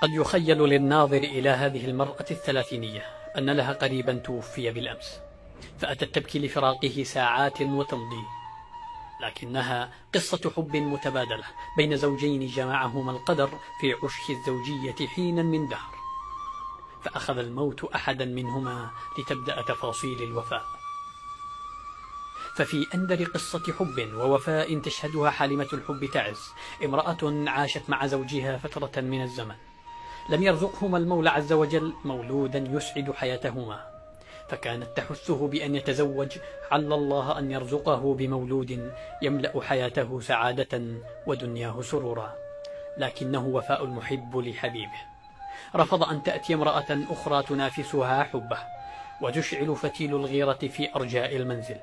قد يخيل للناظر إلى هذه المرأة الثلاثينية أن لها قريبا توفي بالأمس، فأتت تبكي لفراقه ساعات وتمضي، لكنها قصة حب متبادلة بين زوجين جمعهما القدر في عشق الزوجية حينا من دهر، فأخذ الموت أحدا منهما لتبدأ تفاصيل الوفاء. ففي أندر قصة حب ووفاء تشهدها حالمة الحب تعز، امرأة عاشت مع زوجها فترة من الزمن، لم يرزقهما المولى عز وجل مولودا يسعد حياتهما، فكانت تحثه بأن يتزوج، عل الله أن يرزقه بمولود يملأ حياته سعادة ودنياه سرورا. لكنه وفاء المحب لحبيبه رفض أن تأتي امرأة أخرى تنافسها حبه وتشعل فتيل الغيرة في أرجاء المنزل،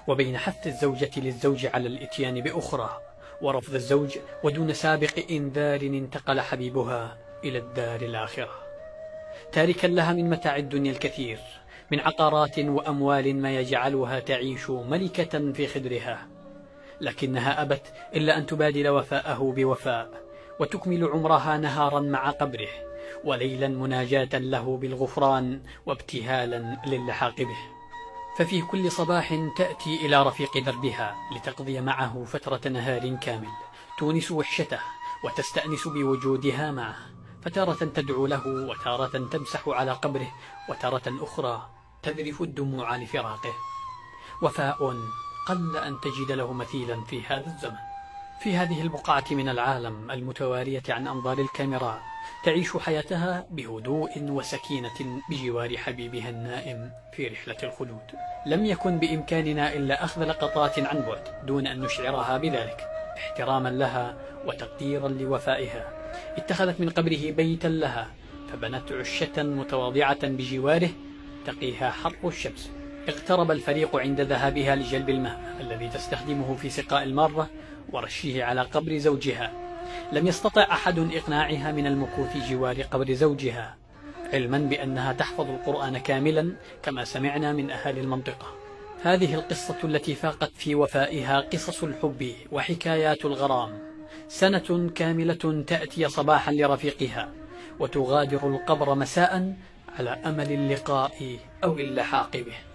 وبين حث الزوجة للزوج على الإتيان بأخرى ورفض الزوج ودون سابق إنذار انتقل حبيبها إلى الدار الآخرة، تاركا لها من متاع الدنيا الكثير من عقارات وأموال ما يجعلها تعيش ملكة في خدرها، لكنها أبت إلا أن تبادل وفاءه بوفاء وتكمل عمرها نهارا مع قبره وليلا مناجاة له بالغفران وابتهالا للحاق به. ففي كل صباح تأتي إلى رفيق دربها لتقضي معه فترة نهار كامل تونس وحشته وتستأنس بوجودها معه، فتارة تدعو له وتارة تمسح على قبره وتارة أخرى تذرف الدموع لفراقه. وفاء قل أن تجد له مثيلا في هذا الزمن. في هذه البقعة من العالم المتوارية عن أنظار الكاميرا تعيش حياتها بهدوء وسكينة بجوار حبيبها النائم في رحلة الخلود. لم يكن بإمكاننا إلا أخذ لقطات عن بعد دون أن نشعرها بذلك، احتراما لها وتقديرا لوفائها. اتخذت من قبره بيتا لها، فبنت عشة متواضعة بجواره تقيها حر الشمس. اقترب الفريق عند ذهابها لجلب الماء الذي تستخدمه في سقاء المارة ورشه على قبر زوجها. لم يستطع أحد إقناعها من المكوث جوار قبر زوجها، علما بأنها تحفظ القرآن كاملا كما سمعنا من أهالي المنطقة. هذه القصة التي فاقت في وفائها قصص الحب وحكايات الغرام، سنة كاملة تأتي صباحا لرفيقها وتغادر القبر مساء على أمل اللقاء أو اللحاق به.